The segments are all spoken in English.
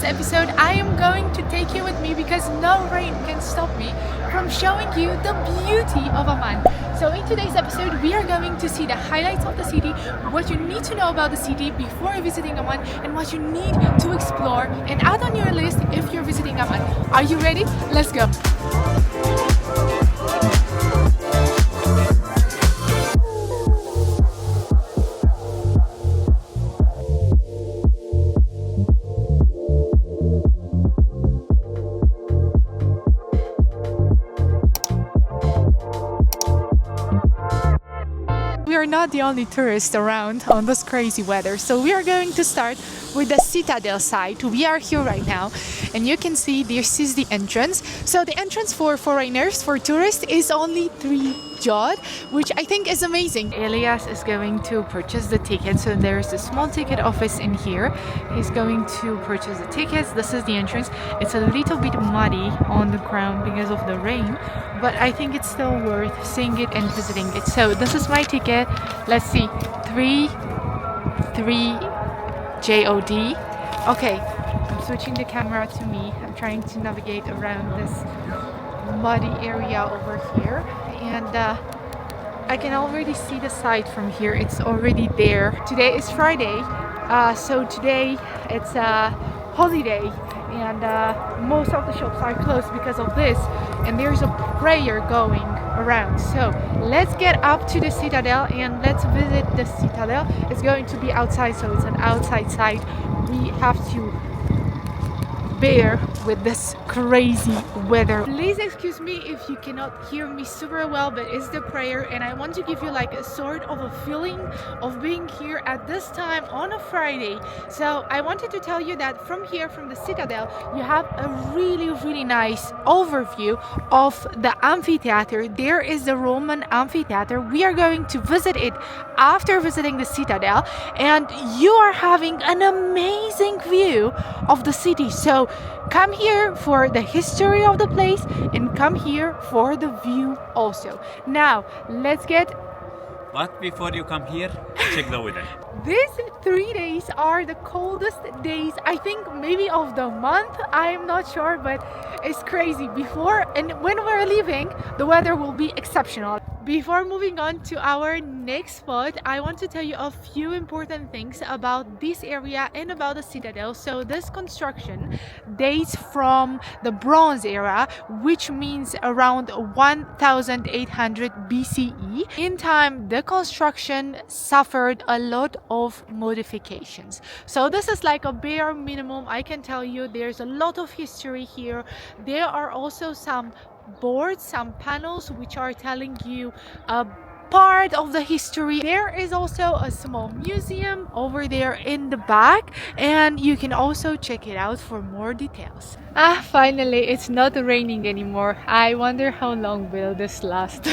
episode, I am going to take you with me because no rain can stop me from showing you the beauty of Amman. So in today's episode, we are going to see the highlights of the city, what you need to know about the city before visiting Amman, and what you need to explore and add on your list if you're visiting Amman. Are you ready? Let's go! We are not the only tourists around on this crazy weather, so we are going to start with the Citadel side. We are here right now and you can see this is the entrance. So the entrance for foreigners, for tourists, is only 3 jod, which I think is amazing. Elias is going to purchase the ticket, so there's a small ticket office in here. He's going to purchase the tickets. This is the entrance. It's a little bit muddy on the ground because of the rain, but I think it's still worth seeing it and visiting it. So this is my ticket. Let's see, 3 JOD. Okay, I'm switching the camera to me. I'm trying to navigate around this muddy area over here, and I can already see the site from here. It's already there. Today is Friday, so today it's a holiday, and most of the shops are closed because of this, and there's a prayer going around. So let's get up to the Citadel and let's visit the Citadel. It's going to be outside, so it's an outside site. We have to bear with this crazy weather. Please excuse me if you cannot hear me super well, but it's the prayer and I want to give you like a sort of a feeling of being here at this time on a Friday. So I wanted to tell you that from here, from the Citadel, you have a really nice overview of the amphitheater. There is the Roman amphitheater. We are going to visit it after visiting the Citadel, and you are having an amazing view of the city. So come here for the history of the place and come here for the view also. Now let's get... But before you come here, check the weather. These 3 days are the coldest days, I think maybe of the month. I'm not sure, but it's crazy. Before and when we're leaving, the weather will be exceptional. Before moving on to our next spot, I want to tell you a few important things about this area and about the Citadel. So this construction dates from the Bronze Era, which means around 1800 BCE. In time, the construction suffered a lot of modifications. So this is like a bare minimum. I can tell you there's a lot of history here. There are also some boards, some panels which are telling you a part of the history. There is also a small museum over there in the back, and you can also check it out for more details. Finally, it's not raining anymore. I wonder how long will this last.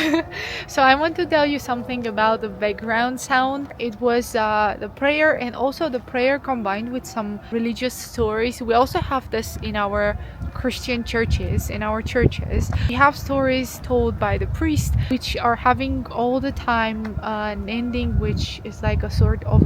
So I want to tell you something about the background sound. It was the prayer, and also the prayer combined with some religious stories. We also have this in our Christian churches. In our churches, we have stories told by the priest, which are having all the time an ending, which is like a sort of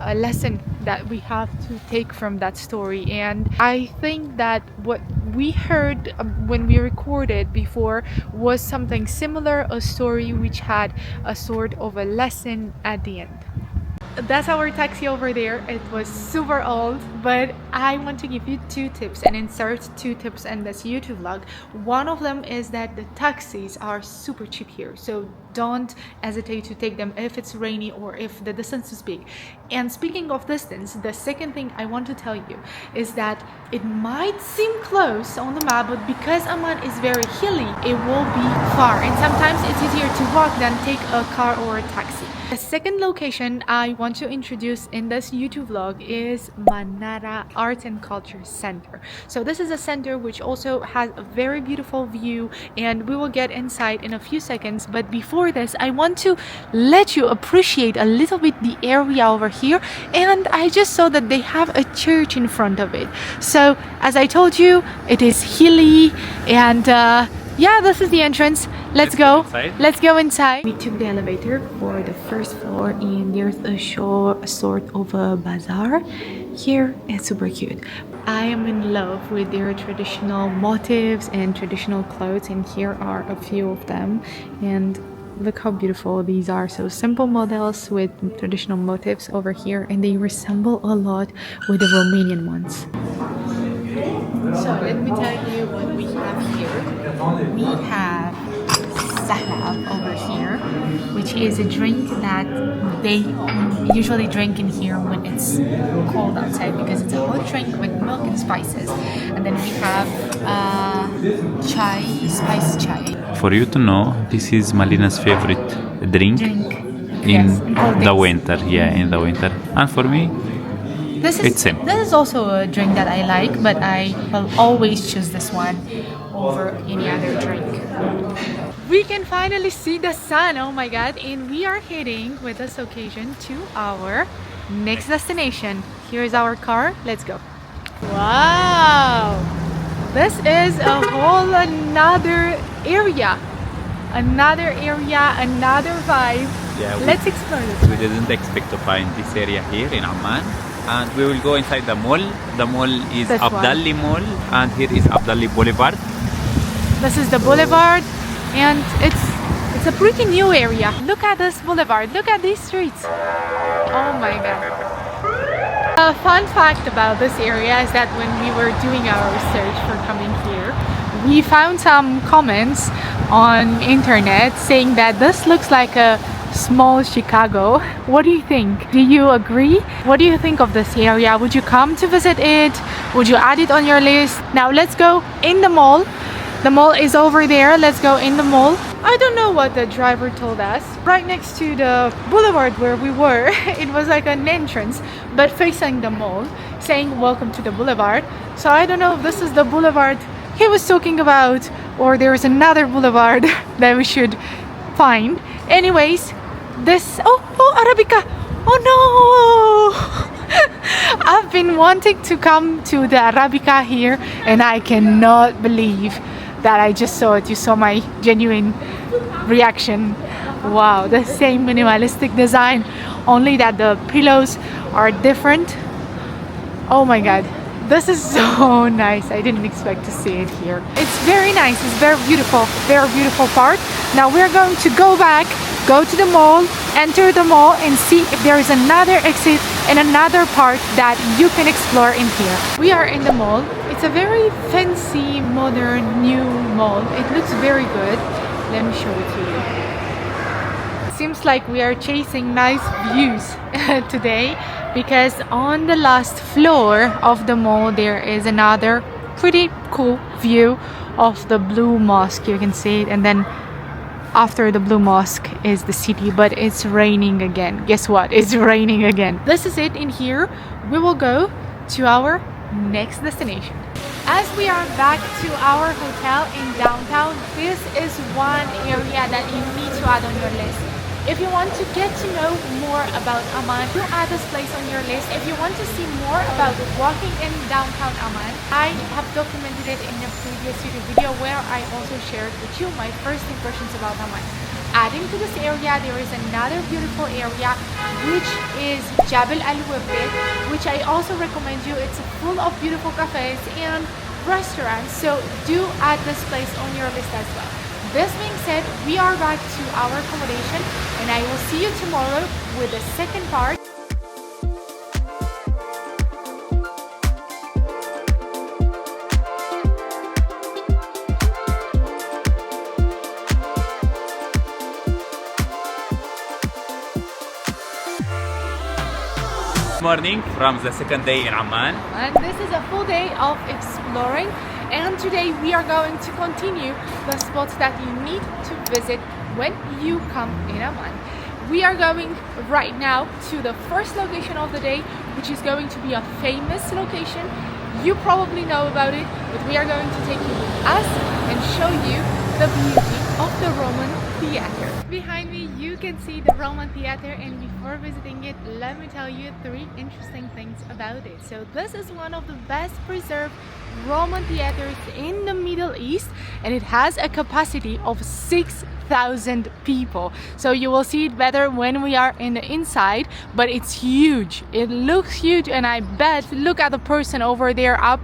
a lesson that we have to take from that story. And I think that what we heard when we recorded before was something similar, a story which had a sort of a lesson at the end. That's our taxi over there. It was super old, but I want to give you 2 tips and insert 2 tips in this YouTube vlog. One of them is that the taxis are super cheap here, so don't hesitate to take them if it's rainy or if the distance is big. And speaking of distance, the second thing I want to tell you is that it might seem close on the map, but because Amman is very hilly, it will be far, and sometimes it's easier to walk than take a car or a taxi. The second location I want to introduce in this YouTube vlog is Manara Art and Culture Center. So this is a center which also has a very beautiful view, and we will get inside in a few seconds. But before this, I want to let you appreciate a little bit the area over here, and I just saw that they have a church in front of it. So as I told you, it is hilly, and yeah, this is the entrance. Let's go. Let's go inside. We took the elevator for the first floor, and there's a sort of a bazaar here. It's super cute. I am in love with their traditional motifs and traditional clothes, and here are a few of them. And look how beautiful these are. So simple models with traditional motifs over here, and they resemble a lot with the Romanian ones. So let me tell you what we have here. We have sahlab over here, which is a drink that they usually drink in here when it's cold outside because it's a hot drink with milk and spices. And then we have chai, spice chai. For you to know, this is Malina's favorite drink in the winter. Yeah, in the winter. And for me, it's same. This is also a drink that I like, but I will always choose this one over any other drink. We can finally see the sun, oh my god, and we are heading with this occasion to our next destination. Here is our car, let's go. Wow! This is a whole another area. Another vibe. Yeah, let's explore it. We didn't expect to find this area here in Amman. And we will go inside the mall. The mall is This Abdalli Mall, and here is Abdalli Boulevard. This is the boulevard, and it's a pretty new area. Look at this boulevard, look at these streets. Oh my god. A fun fact about this area is that when we were doing our research for coming here, we found some comments on internet saying that this looks like a small Chicago. What do you think? Do you agree? What do you think of this area? Would you come to visit it? Would you add it on your list? Now let's go in the mall. The mall is over there. Let's go in the mall. I don't know what the driver told us. Right next to the boulevard where we were, it was like an entrance, but facing the mall, saying welcome to the boulevard. So I don't know if this is the boulevard he was talking about, or there is another boulevard that we should find. Anyways, this Arabica. Oh no. I've been wanting to come to the Arabica here, and I cannot believe that I just saw it. You saw my genuine reaction. Wow, the same minimalistic design, only that the pillows are different. Oh my god, this is so nice. I didn't expect to see it here. It's very nice, it's very beautiful part. Now we're going to go back, go to the mall, enter the mall, and see if there is another exit and another part that you can explore in here. We are in the mall. It's a very fancy, modern, new mall. It looks very good. Let me show it to you. It seems like we are chasing nice views today, because on the last floor of the mall there is another pretty cool view of the Blue Mosque. You can see it, and then after the Blue Mosque is the city, but it's raining again. Guess what? It's raining again. This is it in here. We will go to our next destination. As we are back to our hotel in downtown, this is one area that you need to add on your list. If you want to get to know more about Amman, do add this place on your list. If you want to see more about walking in downtown Amman, I have documented it in a previous YouTube video where I also shared with you my first impressions about Amman. Adding to this area, there is another beautiful area, which is Jabal Al-Wabid, which I also recommend you. It's full of beautiful cafes and restaurants, so do add this place on your list as well. This being said, we are back to our accommodation, and I will see you tomorrow with the second part. Morning from the second day in Amman. And this is a full day of exploring, and today we are going to continue the spots that you need to visit when you come in Amman. We are going right now to the first location of the day, which is going to be a famous location. You probably know about it, but we are going to take you with us and show you the beauty of the Roman Theater. Behind me you can see the Roman Theater, and before visiting it, let me tell you 3 interesting things about it. So this is one of the best preserved Roman theaters in the Middle East, and it has a capacity of 6,000 1,000 people. So you will see it better when we are in the inside, but it's huge. It looks huge, and I bet, look at the person over there up,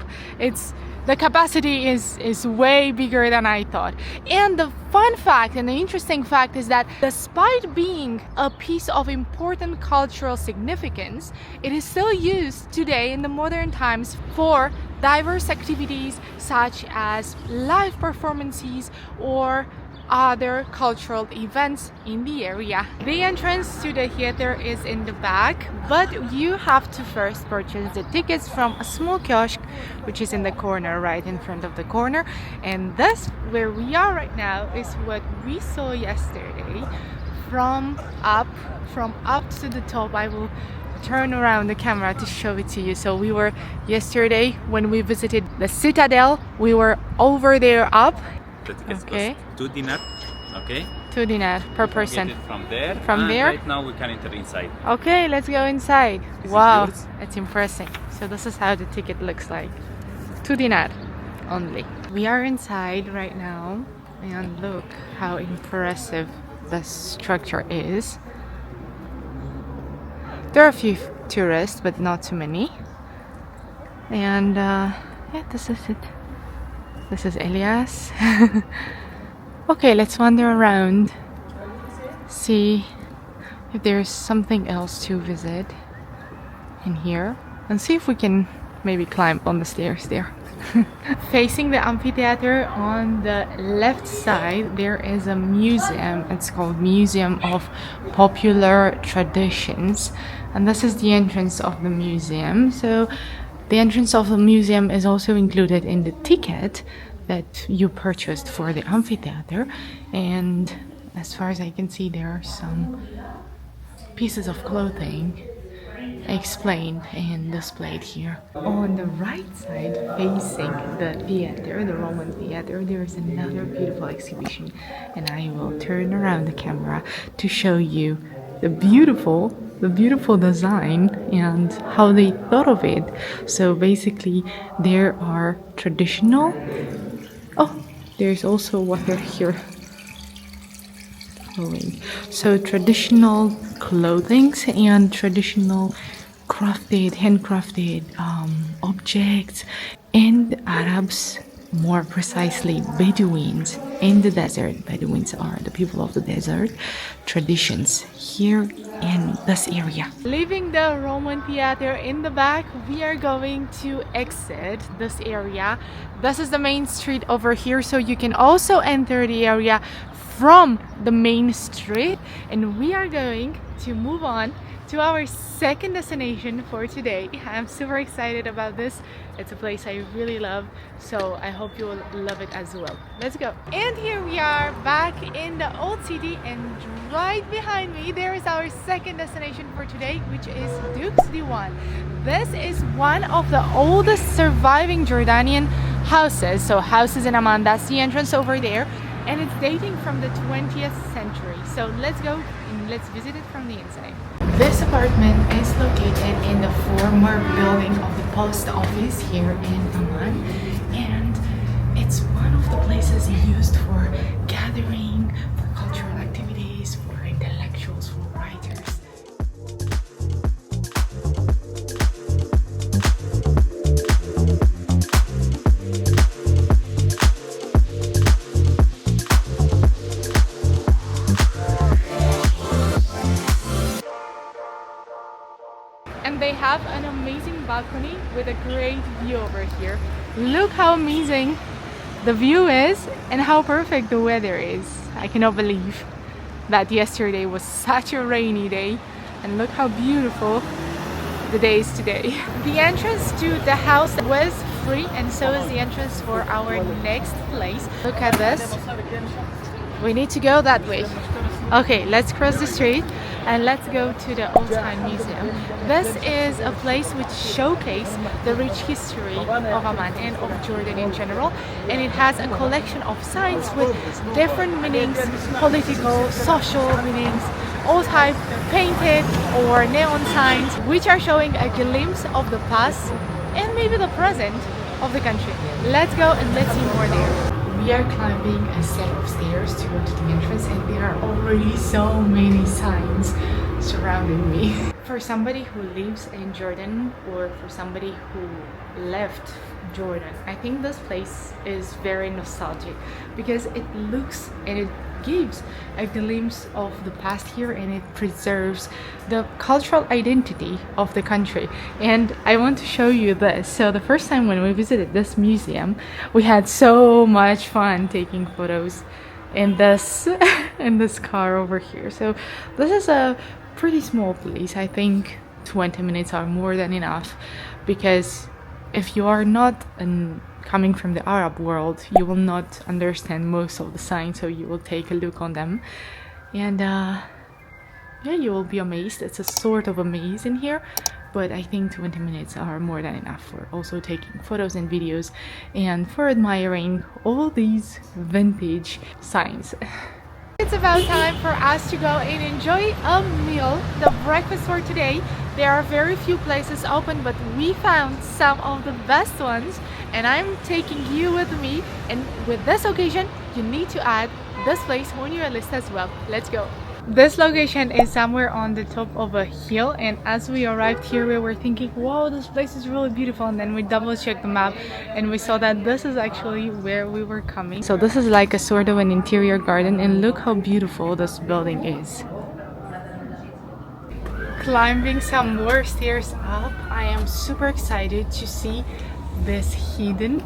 the capacity is way bigger than I thought. And the fun fact and the interesting fact is that despite being a piece of important cultural significance, it is still used today in the modern times for diverse activities such as live performances or other cultural events in the area. The entrance to the theater is in the back, but you have to first purchase the tickets from a small kiosk which is in the corner, right in front of the corner. And this, where we are right now, is what we saw yesterday from up to the top. I will turn around the camera to show it to you. So we were yesterday when we visited the Citadel, we were over there up. The tickets Okay. cost 2 dinar. Okay. 2 dinar per person. Get it from there. From and there? Right now we can enter inside. Okay, let's go inside. This is Wow, yours. it's impressive. So this is how the ticket looks like. 2 dinar only. We are inside right now, and look how impressive the structure is. There are a few tourists, but not too many. And yeah, this is it. This is Elias. Okay, let's wander around, see if there's something else to visit in here, and see if we can maybe climb on the stairs there. Facing the amphitheater on the left side, there is a museum. It's called Museum of Popular Traditions, and this is the entrance of the museum. So the entrance of the museum is also included in the ticket that you purchased for the amphitheater. And as far as I can see, there are some pieces of clothing explained and displayed here. On the right side, facing the theater, the Roman theater, there is another beautiful exhibition, and I will turn around the camera to show you the beautiful design and how they thought of it. So basically there are traditional, there's also water here flowing. So traditional clothings and traditional handcrafted objects, and Arabs, more precisely Bedouins in the desert. Bedouins are the people of the desert. Traditions here in this area. Leaving the Roman theater in the back, we are going to exit this area. This is the main street over here, so you can also enter the area from the main street, and we are going to move on to our second destination for today. I'm super excited about this. It's a place I really love, so I hope you will love it as well. Let's go. And here we are back in the old city, and right behind me there is our second destination for today, which is Duke's Diwan. This is one of the oldest surviving Jordanian houses. So houses in Amman, that's the entrance over there, and it's dating from the 20th century. So let's go and let's visit it from the inside. This apartment is located in the former building of the post office here in Amman, and it's one of the places used for gathering, for cultural activities, for intellectuals, for writers. And they have an amazing balcony with a great view over here. Look how amazing the view is and how perfect the weather is. I cannot believe that yesterday was such a rainy day, and look how beautiful the day is today. The entrance to the house was free, and so is the entrance for our next place. Look at this. We need to go that way. Okay, let's cross the street and let's go to the Old Time Museum. This is a place which showcases the rich history of Amman and of Jordan in general, and it has a collection of signs with different meanings, political, social meanings, all type painted or neon signs, which are showing a glimpse of the past and maybe the present of the country. Let's go and let's see more there. We are climbing a set of stairs to go to the entrance, and there are already so many signs surrounding me. For somebody who lives in Jordan, or for somebody who left Jordan, I think this place is very nostalgic because it looks and it gives a glimpse of the past here, and it preserves the cultural identity of the country. And I want to show you this. So the first time when we visited this museum, we had so much fun taking photos in this in this car over here. So this is a pretty small place. I think 20 minutes are more than enough, because if you are not coming from the Arab world, you will not understand most of the signs, so you will take a look on them, and yeah, you will be amazed. It's a sort of a maze in here, but I think 20 minutes are more than enough for also taking photos and videos and for admiring all these vintage signs. It's about time for us to go and enjoy a meal, the breakfast for today. There are very few places open, but we found some of the best ones, and I'm taking you with me. And with this occasion, you need to add this place on your list as well. Let's go. This location is somewhere on the top of a hill, and as we arrived here we were thinking, wow, this place is really beautiful, and then we double checked the map and we saw that this is actually where we were coming. So this is like a sort of an interior garden, and look how beautiful this building is. Climbing some more stairs up, I am super excited to see this hidden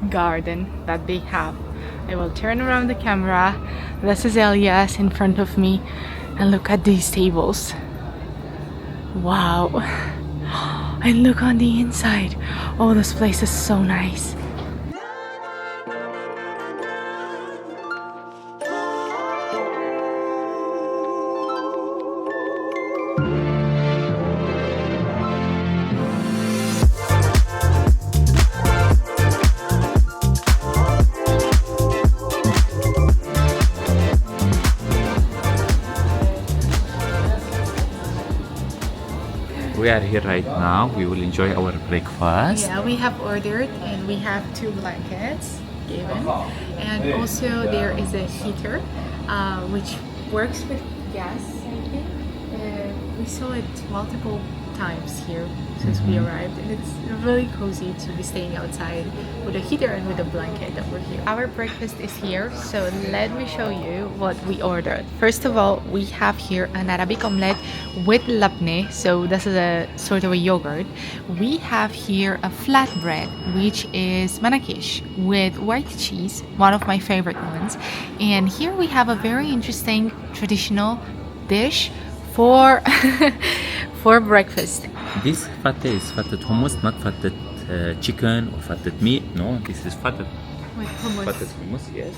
garden that they have. I will turn around the camera. This is Elias in front of me, and look at these tables. Wow. And look on the inside. Oh, this place is so nice. We are here right now. We will enjoy our breakfast. Yeah, we have ordered, and we have 2 blankets given, and also there is a heater which works with gas, I think. We saw it multiple times here since we arrived, and it's really cozy to be staying outside with a heater and with a blanket over here. Our breakfast is here, so let me show you what we ordered. First of all, we have here an Arabic omelette with labneh, so this is a sort of a yogurt. We have here a flatbread, which is manakish with white cheese, one of my favorite ones. And here we have a very interesting traditional dish for for breakfast. This fateh is fatted hummus, not fatted chicken or fatted meat. No, this is fatted With hummus. hummus. Yes,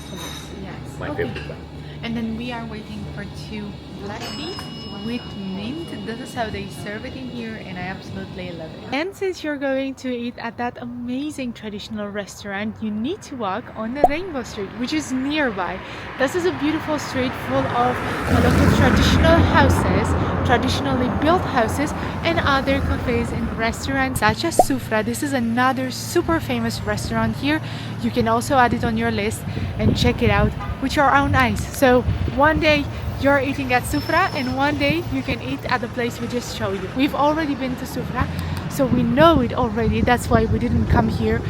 Yes. my Okay. favorite one. And then we are waiting for 2 black tea with mint. This is how they serve it in here, and I absolutely love it. And since you're going to eat at that amazing traditional restaurant, you need to walk on the Rainbow Street, which is nearby. This is a beautiful street full of a lot of traditional houses, traditionally built houses, and other cafes and restaurants such as Sufra. This is another super famous restaurant here. You can also add it on your list and check it out with your own eyes. So one day you're eating at Sufra, and one day you can eat at the place we just showed you. We've already been to Sufra, so we know it already. That's why we didn't come here.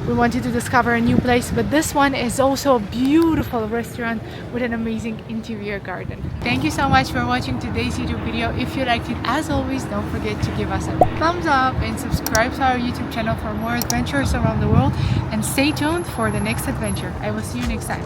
We wanted to discover a new place, but this one is also a beautiful restaurant with an amazing interior garden. Thank you so much for watching today's YouTube video. If you liked it, as always, don't forget to give us a thumbs up and subscribe to our YouTube channel for more adventures around the world, and stay tuned for the next adventure. I will see you next time.